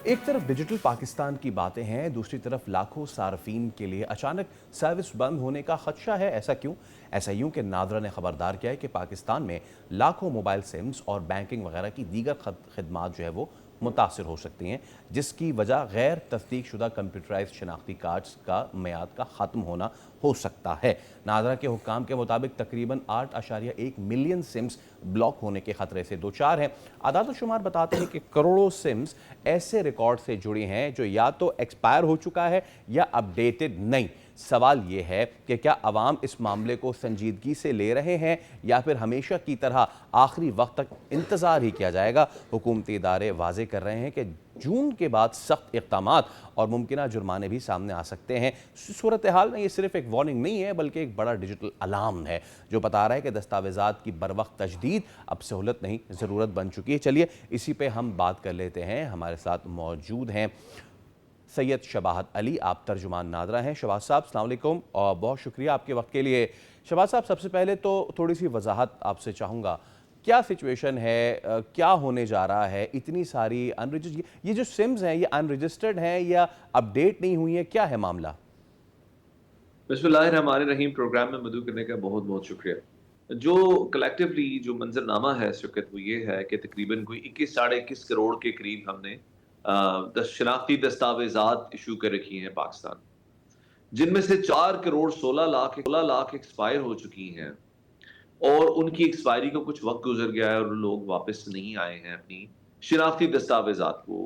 एक तरफ डिजिटल पाकिस्तान की बातें हैं, दूसरी तरफ लाखों सार्फिन के लिए अचानक सर्विस बंद होने का खदशा है। ऐसा क्यों? ऐसा यूं कि नादरा ने खबरदार किया है कि पाकिस्तान में लाखों मोबाइल सिम्स और बैंकिंग वगैरह की दीगर खदमात जो है वो मुतासर हो सकती हैं, जिसकी वजह गैर तस्दीक शुदा कंप्यूटराइज शनाख्ती कार्ड्स का मियाद का ख़त्म होना हो सकता है। नादरा के हुक्काम के मुताबिक तकरीबन 8.1 मिलियन सिम्स ब्लॉक होने के खतरे से दो चार हैं। आदाद शुमार बताते हैं कि करोड़ों सिम्स ऐसे रिकॉर्ड से जुड़ी हैं जो या तो एक्सपायर हो चुका है या अपडेटेड नहीं। सवाल ये है कि क्या अवाम इस मामले को संजीदगी से ले रहे हैं या फिर हमेशा की तरह आखिरी वक्त तक इंतज़ार ही किया जाएगा। हुकूमती इदारे वाजे कर रहे हैं कि जून के बाद सख्त इक़दामात और मुमकिन जुर्माने भी सामने आ सकते हैं। सूरत हाल में ये सिर्फ एक वार्निंग नहीं है बल्कि एक बड़ा डिजिटल अलार्म है जो बता रहा है कि दस्तावेज़ात की बर वक्त तजदीद अब सहूलत नहीं ज़रूरत बन चुकी है। चलिए इसी पे हम बात कर लेते हैं। हमारे साथ मौजूद हैं सैयद शबाहत अली, आप तर्जुमान नादरा हैं। शबाहत साहब अस्सलाम वालेकुम और बहुत शुक्रिया आपके वक्त के लिए। शबाहत साहब, सबसे पहले तो थोड़ी सी वजाहत आपसे चाहूँगा, क्या सिचुएशन है, क्या होने जा रहा है? इतनी सारी ये जो सिम्स हैं ये अनरजिस्टर्ड हैं या अपडेट नहीं हुई है, क्या है मामला? बिस्मिल्लाहिर्रहमानिर्रहीम। प्रोग्राम में मदऊ करने का बहुत बहुत शुक्रिया। जो कलेक्टिवली जो मंजरनामा है इस वक्त वो ये है कि तकरीबन कोई 21 साढ़े 21 करोड़ के करीब हमने शनाख्ती दस्तावेजात इशू कर रखी हैं पाकिस्तान, जिनमें से 4 करोड़ 16 लाख एक्सपायर हो चुकी हैं और उनकी एक्सपायरी को कुछ वक्त गुजर गया है और लोग वापस नहीं आए हैं अपनी शनाख्ती दस्तावेजात को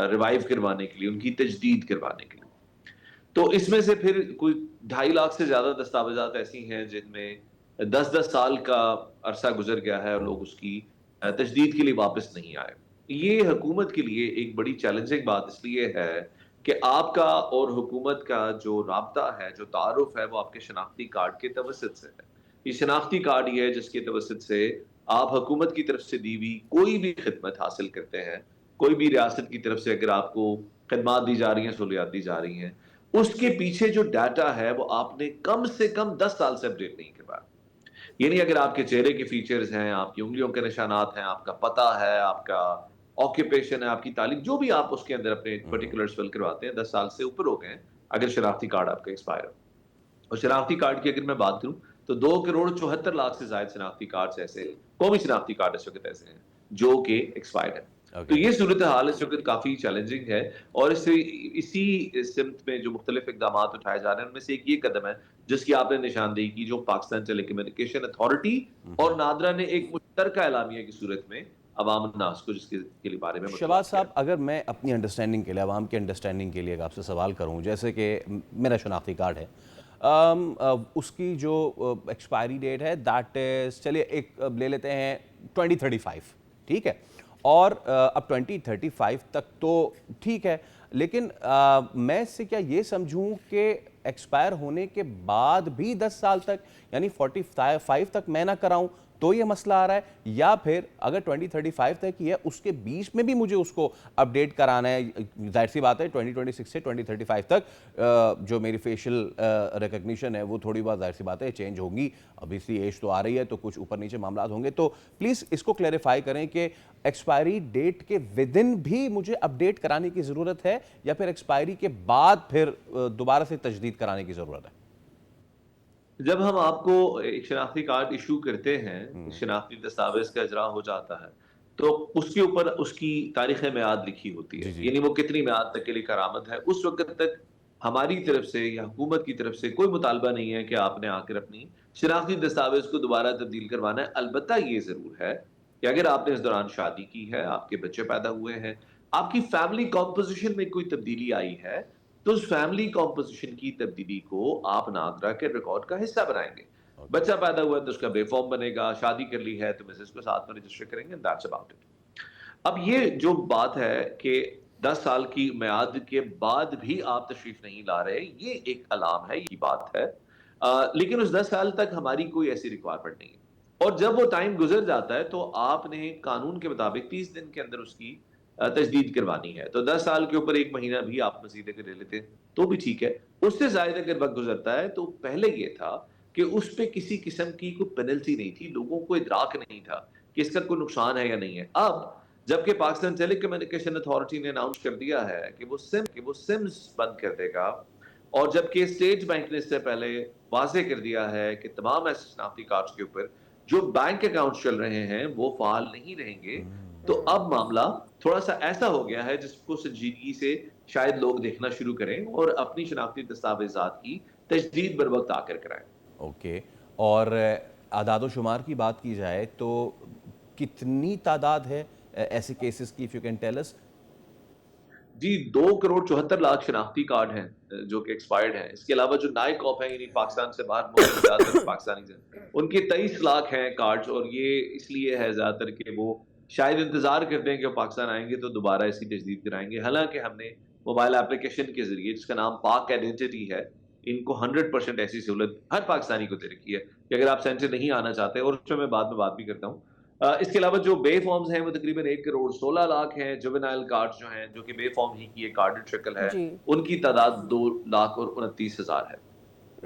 रिवाइव करवाने के लिए, उनकी तजदीद करवाने के लिए। तो इसमें से फिर कोई 2.5 लाख से ज्यादा दस्तावेजात ऐसी हैं जिनमें 10-10 साल का अरसा गुजर गया है और लोग उसकी तजदीद के लिए वापस नहीं आए। ये हुकूमत के लिए एक बड़ी चैलेंजिंग बात इसलिए है कि आपका और हुकूमत का जो राब्ता है, जो तारुफ है, वो आपके शनाख्ती कार्ड के तवसत से है। ये शनाख्ती कार्ड ही है जिसके तवसत से आप हुकूमत की तरफ से दी हुई कोई भी खिदमत हासिल करते हैं, कोई भी रियासत की तरफ से अगर आपको खिदमात दी जा रही हैं, सहूलियात दी जा रही हैं, उसके पीछे जो डाटा है वो आपने कम से कम 10 साल से अपडेट नहीं करवाया। यानी अगर आपके चेहरे के फीचर्स हैं, आपकी उंगलियों के निशानात हैं, आपका पता है, आपका ऑक्यूपेशन है, आपकी तालीम, जो भी आप उसके अंदर अपने पर्टिकुलर्स फिल करवाते हैं, 10 साल से ऊपर हो गए हैं अगर शनाख्ती कार्ड आपका एक्सपायर हो। और शनाख्ती कार्ड की अगर मैं बात करूं तो 2 करोड़ 74 लाख से ज्यादा शनाख्ती कार्ड ऐसे, कौमी शनाख्ती कार्ड इस वक्त ऐसे हैं जो कि एक्सपायर्ड है। तो ये सूरत हाल इस वक्त काफी चैलेंजिंग है और इसी सिमत में जो मुख्तलिफ इकदाम उठाए जा रहे हैं उनमें से एक ये कदम है जिसकी आपने निशानदेही की, जो पाकिस्तान टेलीकम्युनिकेशन अथॉरिटी और नादरा ने एक मुश्तरका एलामिया की सूरत में अवाम नास को जिसके के लिए बारे में शबाज साहब, अगर मैं अपनी अंडरस्टैंडिंग के लिए, आवाम की अंडरस्टैंडिंग के लिए आपसे सवाल करूं, जैसे कि मेरा शनाख्ती कार्ड है, उसकी जो एक्सपायरी डेट है दैट इज, चलिए एक ले लेते हैं 2035, ठीक है। और अब 2035 तक तो ठीक है, लेकिन मैं इससे क्या ये समझूं कि एक्सपायर होने के बाद भी 10 साल तक, यानी 45 तक मैं ना कराऊं तो ये मसला आ रहा है, या फिर अगर 2035 तक ही है उसके बीच में भी मुझे उसको अपडेट कराना है? जाहिर सी बात है 2026 से 2035 तक जो मेरी फेशियल रिकग्निशन है वो थोड़ी बहुत जाहिर सी बात है चेंज होगी। अब इसी एज तो आ रही है तो कुछ ऊपर नीचे मामला होंगे, तो प्लीज़ इसको क्लैरिफाई करें कि एक्सपायरी डेट के विद इन भी मुझे अपडेट कराने की ज़रूरत है या फिर एक्सपायरी के बाद फिर दोबारा से तजदीद कराने की ज़रूरत है? जब हम आपको एक शनाख्ती कार्ड इशू करते हैं, शनाख्ती दस्तावेज का इजरा हो जाता है, तो उसके ऊपर उसकी तारीख मियाद लिखी होती जी है, जी। यानी वो कितनी मियाद तक के लिए करामद है। उस वक्त तक हमारी तरफ से या हुकूमत की तरफ से कोई मुतालबा नहीं है कि आपने आकर अपनी शनाख्ती दस्तावेज को दोबारा तब्दील करवाना है। अलबत्ता ये जरूर है कि अगर आपने इस दौरान शादी की है, आपके बच्चे पैदा हुए हैं, आपकी फैमिली कॉम्पोजिशन में कोई तब्दीली आई है, तो उस फैमिली कॉम्पोजिशन की तब्दीली को आप नादरा के रिकॉर्ड का हिस्सा बनाएंगे। ओके। बच्चा पैदा हुआ है तो उसका बेफॉर्म बनेगा, शादी कर ली है तो मिसेस को साथ में रजिस्टर करेंगे, दैट्स अबाउट इट। अब ये जो बात है कि 10 साल की मियाद के बाद भी आप तशरीफ नहीं ला रहे, ये एक अलार्म है, ये बात है। लेकिन उस 10 साल तक हमारी कोई ऐसी रिक्वायरमेंट नहीं है और जब वो टाइम गुजर जाता है तो आपने कानून के मुताबिक 30 दिन के अंदर उसकी तजदीद करवानी है। तो 10 साल के ऊपर 1 महीना भी आप मजीद अगर ले लेते तो भी ठीक है। उससे ज़ायद अगर वक्त गुजरता है तो पहले ये था कि उस पे किसी किस्म की कोई पेनल्टी नहीं थी, लोगों को इदराक नहीं था कि इसका कोई नुकसान है या नहीं है। अब جبکہ پاکستان ٹیلی کمیونیکیشن اتھارٹی نے اناؤنس کر دیا ہے کہ وہ سمز بند کر دے گا، اور جبکہ اسٹیٹ بینک نے اس سے پہلے واضح کر دیا ہے کہ تمام ایسے شناختی کارڈز کے اوپر جو بینک اکاؤنٹ چل رہے ہیں وہ فعال نہیں رہیں گے، تو اب معاملہ تھوڑا سا ایسا ہو گیا ہے جس کو سنجیدگی سے شاید لوگ دیکھنا شروع کریں اور اپنی شناختی دستاویزات کی تجدید بر وقت آ کر کرائیں۔ اوکے، اور اعداد و شمار کی بات کی جائے تو کتنی تعداد ہے ایسے کیسز کی، if you can tell us؟ جی 2,74,00,000 شناختی کارڈ ہیں جو کہ ایکسپائرڈ ہیں۔ اس کے علاوہ جو نائے کاپ ہیں یعنی پاکستان سے باہر موجود زیادہ تر پاکستانی ہیں، ان کے 23 لاکھ ہیں کارڈز، اور یہ اس لیے ہے زیادہ تر کہ وہ شاید انتظار کرتے ہیں کہ وہ پاکستان آئیں گے تو دوبارہ اس کی تجدید کرائیں گے، حالانکہ ہم نے موبائل اپلیکیشن کے ذریعے جس کا نام پاک آئیڈینٹی ہے، ان کو 100% ایسی سہولت ہر پاکستانی کو دے رکھی ہے کہ اگر آپ سینٹر نہیں آنا چاہتے، اور اس میں بعد میں بات بھی کرتا ہوں۔ اس کے علاوہ جو بے فارمز ہیں وہ تقریباً 1,16,00,000 ہیں۔ جوینائل کارڈ جو ہیں جو کہ بے فارم ہی کی ایک کارڈ شکل ہے، ان کی تعداد 2,29,000 ہے۔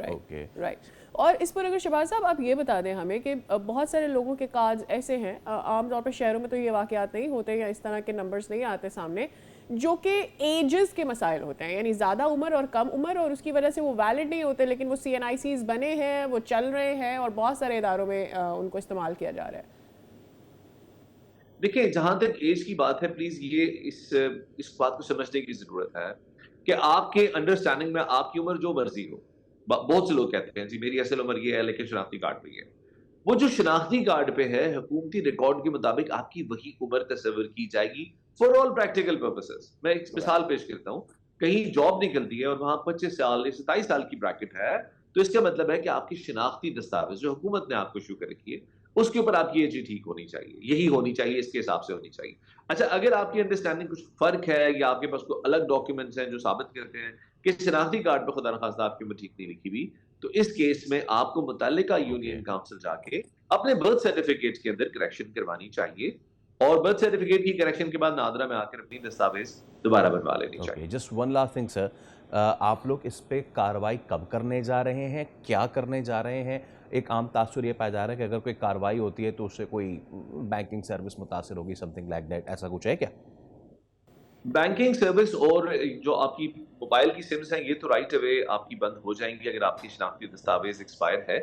Okay, right. اور اس پر اگر شہباز صاحب آپ یہ بتا دیں ہمیں کہ بہت سارے لوگوں کے کارڈز ایسے ہیں، عام طور پر شہروں میں تو یہ واقعات نہیں ہوتے یا اس طرح کے نمبرز نہیں آتے سامنے، جو کہ ایجز کے مسائل ہوتے ہیں، یعنی زیادہ عمر اور کم عمر، اور اس کی وجہ سے وہ ویلڈ نہیں ہوتے، لیکن وہ CNICs بنے ہیں، وہ چل رہے ہیں اور بہت سارے اداروں میں ان کو استعمال کیا جا رہا ہے۔ دیکھیں جہاں تک ایج کی بات ہے، پلیز یہ اس بات کو سمجھنے کی ضرورت ہے کہ آپ کے انڈرسٹینڈنگ میں آپ کی عمر جو مرضی ہو، بہت سے لوگ کہتے ہیں جی میری اصل عمر یہ ہے لیکن شناختی کارڈ پہ یہ ہے، وہ جو شناختی کارڈ پہ ہے حکومتی ریکارڈ کے مطابق آپ کی وہی عمر تصور کی جائے گی فار آل پریکٹیکل پرپسز۔ میں ایک مثال پیش کرتا ہوں، کہیں جاب نکلتی ہے اور وہاں 25 سال یا 27 سال کی بریکٹ ہے، تو اس کا مطلب ہے کہ آپ کی شناختی دستاویز جو حکومت نے آپ کو ایشو کر رکھی ہے اس کے اوپر آپ کی ایج ٹھیک ہونی چاہیے، یہی ہونی چاہیے، اس کے حساب سے ہونی چاہیے۔ اچھا اگر آپ کی انڈرسٹینڈنگ کچھ فرق ہے یا آپ کے پاس کوئی الگ ڈاکیومنٹس ہیں جو ثابت کرتے ہیں کہ شناختی کارڈ پہ خدا نخواستہ آپ کی عمر ٹھیک نہیں لکھی ہوئی، تو اس کیس میں آپ کو متعلقہ یونین کاؤنسل جا کے اپنے برتھ سرٹیفکیٹ کے اندر کریکشن کروانی چاہیے، اور برتھ سرٹیفکیٹ کی کریکشن کے بعد نادرہ میں آ کر اپنی دستاویز دوبارہ بنوا لینی چاہیے۔ جسٹ ون لاسٹ تھنگ سر، آپ لوگ اس پہ کارروائی کب کرنے جا رہے ہیں، کیا کرنے جا رہے ہیں؟ ایک عام تاثر یہ پایا جا رہا ہے کہ اگر کوئی کارروائی ہوتی ہے تو اس سے کوئی بینکنگ سروس متاثر ہوگی، سم تھنگ لائک دیٹ، ایسا کچھ ہے کیا؟ بینکنگ سروس اور جو آپ کی موبائل کی سمز ہیں یہ تو رائٹ اوے آپ کی بند ہو جائیں گی اگر آپ کی شناختی دستاویز ایکسپائر ہے۔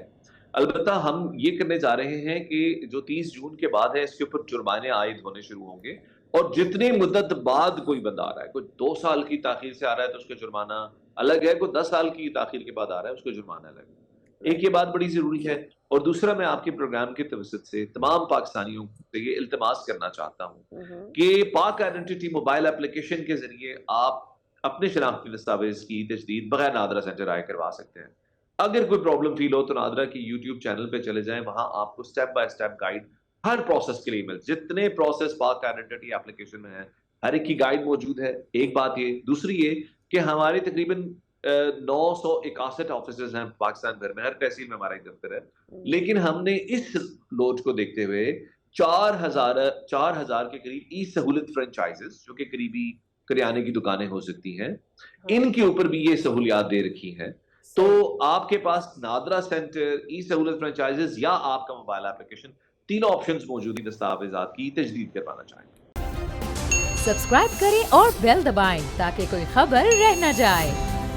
البتہ ہم یہ کرنے جا رہے ہیں کہ جو 30 جون کے بعد ہے اس کے اوپر جرمانے عائد ہونے شروع ہوں گے، اور جتنی مدت بعد کوئی بندہ آ رہا ہے، کوئی 2 سال کی تاخیر سے آ رہا ہے تو اس کا جرمانہ الگ ہے، کوئی 10 سال کی تاخیر کے بعد آ رہا ہے اس کا جرمانہ الگ ہے۔ ایک یہ بات بڑی ضروری ہے، اور دوسرا میں آپ کے پروگرام کے توسط سے تمام پاکستانیوں سے یہ التماس کرنا چاہتا ہوں کہ پاک آئیڈینٹی موبائل اپلیکیشن کے ذریعے آپ اپنے شناختی دستاویز کی تجدید بغیر نادرہ سینٹر آئے کروا سکتے ہیں۔ اگر کوئی پرابلم فیل ہو تو نادرہ کی یوٹیوب چینل پہ چلے جائیں، وہاں آپ کو step by step guide Hare process کے لیے جتنے پروسیس پاک آئیڈینٹی اپلیکیشن میں ہیں ہر ایک کی گائیڈ موجود ہے۔ ایک بات یہ، دوسری یہ کہ ہمارے تقریباً 961 آفیسز ہیں پاکستان بھر میں، ہر تحصیل میں ہمارا ایک دفتر ہے، لیکن ہم نے اس لوڈ کو دیکھتے ہوئے 4,000 کے قریب ای سہولت فرنچائزز جو کہ قریبی کریانے کی دکانیں ہو سکتی ہیں، ان کے اوپر بھی یہ سہولیات دے رکھی ہیں۔ تو آپ کے پاس نادرہ سینٹر، ای سہولت فرنچائزز یا آپ کا موبائل اپلیکیشن، تینوں آپشنز موجود ہیں دستاویزات کی تجدید کروانا چاہیں۔ سبسکرائب کریں اور بیل دبائیں تاکہ کوئی خبر رہ نہ جائے۔